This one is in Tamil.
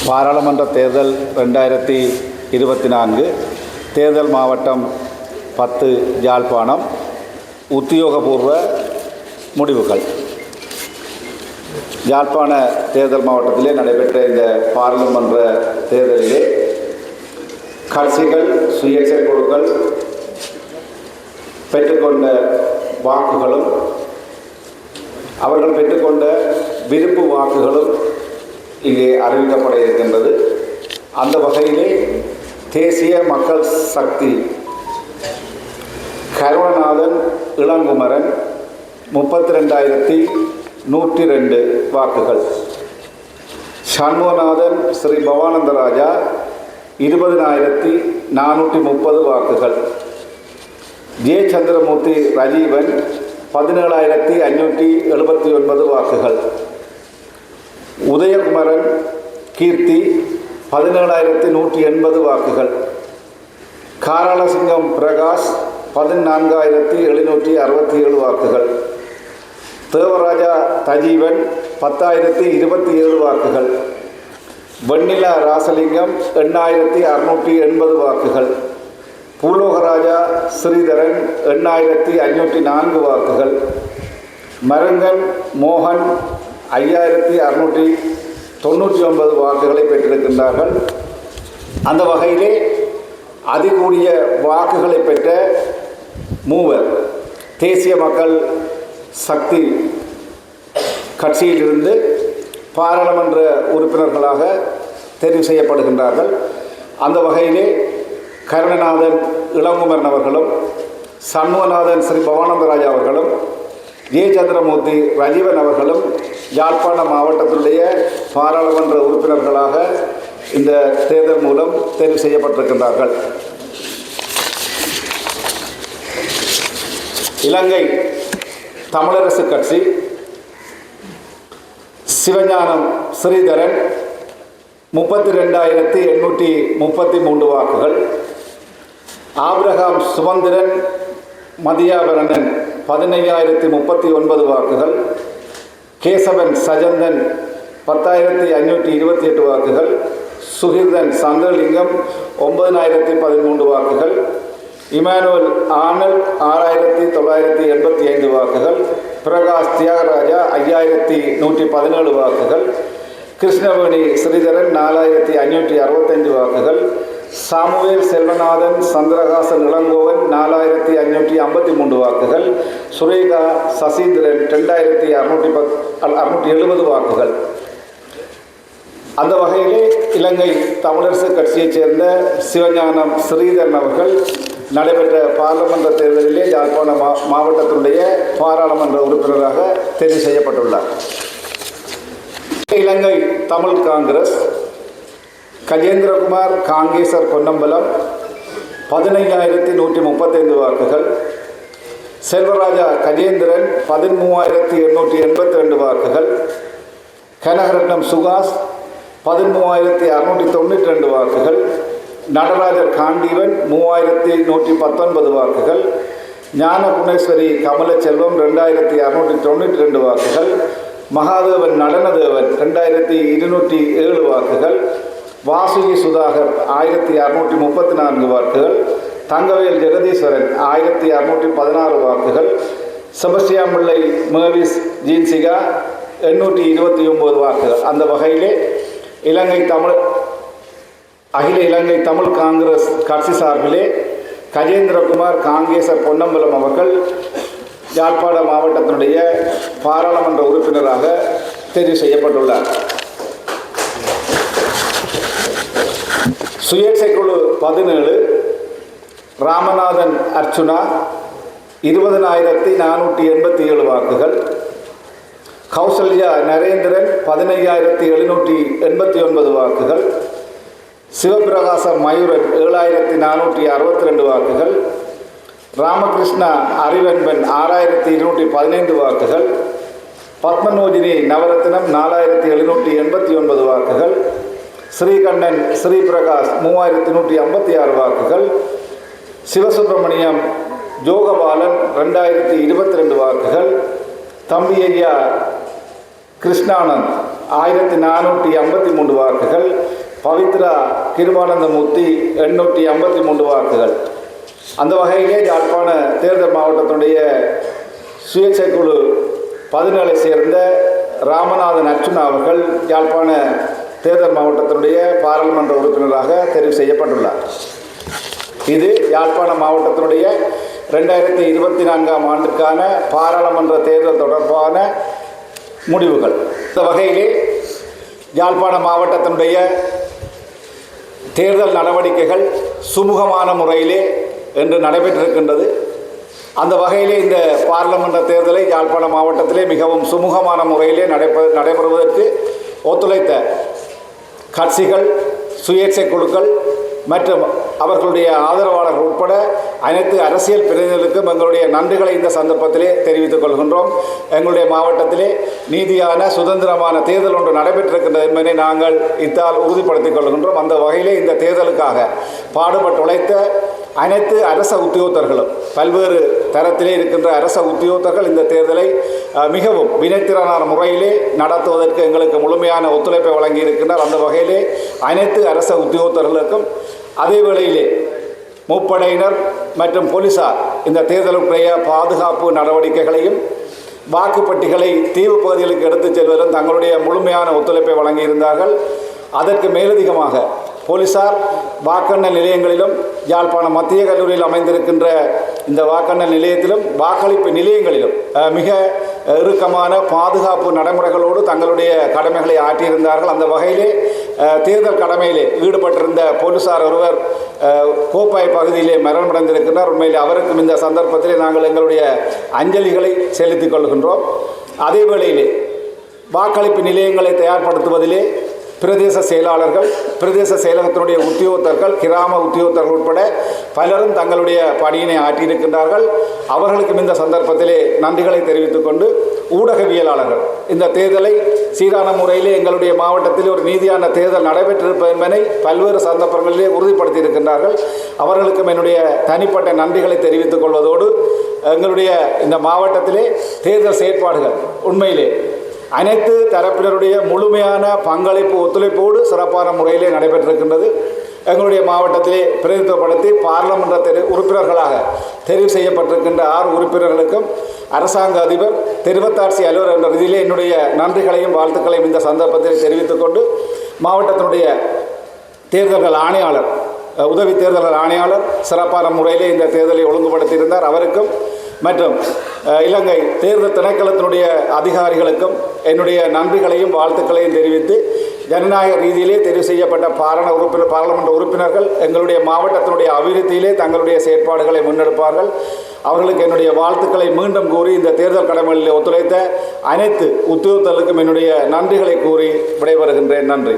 பாராளுமன்ற தேர்தல் 2024 தேர்தல் மாவட்டம் 10 யாழ்ப்பாணம் உத்தியோகபூர்வ முடிவுகள். யாழ்ப்பாண தேர்தல் மாவட்டத்திலே நடைபெற்ற இந்த பாராளுமன்ற தேர்தலிலே கட்சிகள் சுயேட்சை குழுக்கள் பெற்றுக்கொண்ட வாக்குகளும் அவர்கள் பெற்றுக்கொண்ட விருப்பு வாக்குகளும் இங்கே அறிவிக்கப்பட இருக்கின்றது. அந்த வகையிலே தேசிய மக்கள் சக்தி கருணநாதன் இளங்குமரன் 32,102 வாக்குகள், சண்முகநாதன் ஸ்ரீ பவானந்தராஜா 20,430 வாக்குகள், ஜே சந்திரமூர்த்தி ரஜீவன் 17,579 வாக்குகள், உதயகுமரன் கீர்த்தி 17,180 வாக்குகள், காராளசிங்கம் பிரகாஷ் 14,767 வாக்குகள், தேவராஜா தஜீவன் 10,027 வாக்குகள், வெண்ணிலா ராசலிங்கம் 8,680 வாக்குகள், பூலோகராஜா ஸ்ரீதரன் 8,504 வாக்குகள், மரங்கன் மோகன் 5,699 வாக்குகளை பெற்றிருக்கின்றார்கள். அந்த வகையிலே அதிகூடிய வாக்குகளை பெற்ற மூவர் தேசிய மக்கள் சக்தி கட்சியிலிருந்து பாராளுமன்ற உறுப்பினர்களாக தெரிவு செய்யப்படுகின்றார்கள். அந்த வகையிலே கருணநாதன் இளங்குமரன் அவர்களும், சண்முகநாதன் ஸ்ரீ பவானந்தராஜா அவர்களும், ஜே சந்திரமூர்த்தி ரஜீவன் அவர்களும் யாழ்ப்பாண மாவட்டத்தினுடைய பாராளுமன்ற உறுப்பினர்களாக இந்த தேர்தல் மூலம் தேர்வு செய்யப்பட்டிருக்கின்றார்கள். இலங்கை தமிழரசு கட்சி சிவஞானம் ஸ்ரீதரன் 32,833 வாக்குகள், ஆபிரகாம் சுமந்திரன் மதியாபரணன் 15,039 வாக்குகள், கேசவன் சஜந்தன் 10,528 வாக்குகள், சுகிர்தன் சந்திரலிங்கம் 9,013 வாக்குகள், இமானுவல் ஆனல் 6,985 வாக்குகள், பிரகாஷ் தியாகராஜா 5,117 வாக்குகள், கிருஷ்ணவேணி ஸ்ரீதரன் 4,565 வாக்குகள், சாமுவேல் செல்வநாதன் சந்திரகாசன் இளங்கோவன் 4,553 வாக்குகள், சுரேகா சசீந்திரன் 2,670 வாக்குகள். அந்த வகையிலே இலங்கை தமிழரசு கட்சியைச் சேர்ந்த சிவஞானம் ஸ்ரீதரன் அவர்கள் நடைபெற்ற பாராளுமன்ற தேர்தலிலே யாழ்ப்பாண மாவட்டத்தினுடைய பாராளுமன்ற உறுப்பினராக தெரிவு செய்யப்பட்டுள்ளார். இலங்கை தமிழ் காங்கிரஸ் கஜேந்திரகுமார் காங்கேசர் பொன்னம்பலம் 15,135 வாக்குகள், செல்வராஜா கஜேந்திரன் 13,882 வாக்குகள், கனகரட்னம் சுகாஸ் 13,692 வாக்குகள், நடராஜர் காண்டீவன் 3,119 வாக்குகள், ஞானகுணேஸ்வரி கமலச்செல்வம் 2,692 வாக்குகள், மகாதேவன் நடனதேவன் 2,207 வாக்குகள், வாசுகி சுதாகர் 1,634 வாக்குகள், தங்கவேல் ஜெகதீஸ்வரன் 1,616 வாக்குகள், செபஸ்டியான் பிள்ளை மேவிஸ் ஜீன்சிகா 829 வாக்குகள். அந்த வகையிலே அகில இலங்கை தமிழ் காங்கிரஸ் கட்சி சார்பிலே கஜேந்திரகுமார் காங்கேசர் பொன்னம்பலம் அவர்கள் யாழ்ப்பாண மாவட்டத்தினுடைய பாராளுமன்ற உறுப்பினராக தெரிவு செய்யப்பட்டுள்ளார். சுயேட்சை குழு 17 ராமநாதன் அர்ச்சுனா 20,487 வாக்குகள், கௌசல்யா நரேந்திரன் 15,789 வாக்குகள், சிவபிரகாச மயூரன் 7,462 வாக்குகள், ராமகிருஷ்ணா அறிவன்பன் 6,215 வாக்குகள், பத்மநோஜினி நவரத்னம் 4,789 வாக்குகள், ஸ்ரீகண்டன் ஸ்ரீபிரகாஷ் 3,156 வாக்குகள், சிவசுப்பிரமணியம் ஜோகபாலன் 2,022 வாக்குகள், தம்பி ஐயா கிருஷ்ணானந்த் 1453 வாக்குகள், பவித்ரா கிருபானந்தமூர்த்தி 853 வாக்குகள். அந்த வகையிலே யாழ்ப்பாண தேர்தல் மாவட்டத்தினுடைய சுயேட்சை குழு 17 சேர்ந்த ராமநாதன் அர்ச்சுனா அவர்கள் யாழ்ப்பாண தேர்தல் மாவட்டத்தினுடைய பாராளுமன்ற உறுப்பினராக தெரிவு செய்யப்பட்டுள்ளார். இது யாழ்ப்பாண மாவட்டத்தினுடைய 2024ஆம் ஆண்டுக்கான பாராளுமன்ற தேர்தல் தொடர்பான முடிவுகள். இந்த வகையிலே யாழ்ப்பாண மாவட்டத்தினுடைய தேர்தல் நடவடிக்கைகள் சுமூகமான முறையிலே என்று நடைபெற்றிருக்கின்றது. அந்த வகையிலே இந்த பாராளுமன்ற தேர்தலை யாழ்ப்பாண மாவட்டத்திலே மிகவும் சுமூகமான முறையிலே நடைபெறுவதற்கு ஒத்துழைத்த கட்சிகள், சுயேட்சை குழுக்கள் மற்றும் அவர்களுடைய ஆதரவாளர்கள் உட்பட அனைத்து அரசியல் பிரதிநிதிகளுக்கும் எங்களுடைய நன்றிகளை இந்த சந்தர்ப்பத்திலே தெரிவித்துக் கொள்கின்றோம். எங்களுடைய மாவட்டத்திலே நீதியான சுதந்திரமான தேர்தல் ஒன்று நடைபெற்றிருக்கின்றது என்பதை நாங்கள் இத்தால் உறுதிப்படுத்திக் கொள்கின்றோம். அந்த வகையிலே இந்த தேர்தலுக்காக பாடுபட்டு உழைத்த அனைத்து அரச உத்தியோகத்தர்களும், பல்வேறு தரத்திலே இருக்கின்ற அரச உத்தியோகத்தர்கள் இந்த தேர்தலை மிகவும் வினைத்திறனான முறையிலே நடத்துவதற்கு எங்களுக்கு முழுமையான ஒத்துழைப்பை வழங்கி இருக்கின்றார். அந்த வகையிலே அனைத்து அரச உத்தியோகத்தர்களுக்கும், அதே வேளையிலே முப்படையினர் மற்றும் போலீசார் இந்த தேர்தலுடைய பாதுகாப்பு நடவடிக்கைகளையும் வாக்குப்பட்டிகளை தீவு பகுதிகளுக்கு எடுத்துச் செல்வதிலும் தங்களுடைய முழுமையான ஒத்துழைப்பை வழங்கியிருந்தார்கள். அதற்கு மேலதிகமாக போலீசார் வாக்கெண்ணல் நிலையங்களிலும், யாழ்ப்பாணம் மத்திய கல்லூரியில் அமைந்திருக்கின்ற இந்த வாக்கெண்ணல் நிலையத்திலும் வாக்களிப்பு நிலையங்களிலும் மிக இறுக்கமான பாதுகாப்பு நடைமுறைகளோடு தங்களுடைய கடமைகளை ஆற்றியிருந்தார்கள். அந்த வகையிலே தேர்தல் கடமையிலே ஈடுபட்டிருந்த போலீசார் ஒருவர் கோப்பாய் பகுதியிலே மரணமடைந்திருக்கின்றார். உண்மையில் அவருக்கும் இந்த சந்தர்ப்பத்திலே நாங்கள் எங்களுடைய அஞ்சலிகளை செலுத்திக் கொள்கின்றோம். அதே வேளையிலே வாக்களிப்பு நிலையங்களை தயார்படுத்துவதிலே பிரதேச செயலாளர்கள், பிரதேச செயலகத்தினுடைய உத்தியோகத்தர்கள், கிராம உத்தியோகத்தர்கள் உட்பட பலரும் தங்களுடைய பணியினை ஆற்றியிருக்கின்றார்கள். அவர்களுக்கும் இந்த சந்தர்ப்பத்திலே நன்றிகளை தெரிவித்துக் கொண்டு, ஊடகவியலாளர்கள் இந்த தேர்தலை சீரான முறையிலே எங்களுடைய மாவட்டத்தில் ஒரு நீதியான தேர்தல் நடைபெற்றிருப்பது என்பதை பல்வேறு சந்தர்ப்பங்களிலே உறுதிப்படுத்தி இருக்கின்றார்கள். அவர்களுக்கும் என்னுடைய தனிப்பட்ட நன்றிகளை தெரிவித்துக் கொள்வதோடு, எங்களுடைய இந்த மாவட்டத்திலே தேர்தல் செயற்பாடுகள் உண்மையிலே அனைத்து தரப்பினருடைய முழுமையான பங்களிப்பு ஒத்துழைப்போடு சிறப்பான முறையிலே நடைபெற்றிருக்கின்றது. எங்களுடைய மாவட்டத்திலே பிரதிநிதித்துவப்படுத்தி பாராளுமன்ற உறுப்பினர்களாக தெரிவு செய்யப்பட்டிருக்கின்ற 6 உறுப்பினர்களுக்கும் அரசாங்க அதிபர், தெரிவத்தாட்சி அலுவலர் என்ற ரீதியிலே என்னுடைய நன்றிகளையும் வாழ்த்துக்களையும் இந்த சந்தர்ப்பத்தில் தெரிவித்துக் கொண்டு, மாவட்டத்தினுடைய தேர்தல்கள் ஆணையாளர், உதவி தேர்தல்கள் ஆணையாளர் சிறப்பான முறையிலே இந்த தேர்தலை ஒழுங்குபடுத்தியிருந்தார். அவருக்கும் மற்றும் இலங்கை தேர்தல் திணைக்களத்தினுடைய அதிகாரிகளுக்கும் என்னுடைய நன்றிகளையும் வாழ்த்துக்களையும் தெரிவித்து, ஜனநாயக ரீதியிலே தெரிவு செய்யப்பட்ட பாராளுமன்ற உறுப்பினர்கள் எங்களுடைய மாவட்டத்தினுடைய அபிவிருத்தியிலே தங்களுடைய செயற்பாடுகளை முன்னெடுப்பார்கள். அவர்களுக்கு என்னுடைய வாழ்த்துக்களை மீண்டும் கூறி, இந்த தேர்தல் கடமைகளில் ஒத்துழைத்த அனைத்து உத்தியோகத்தர்களுக்கும் என்னுடைய நன்றிகளை கூறி விடைபெறுகின்றேன். நன்றி.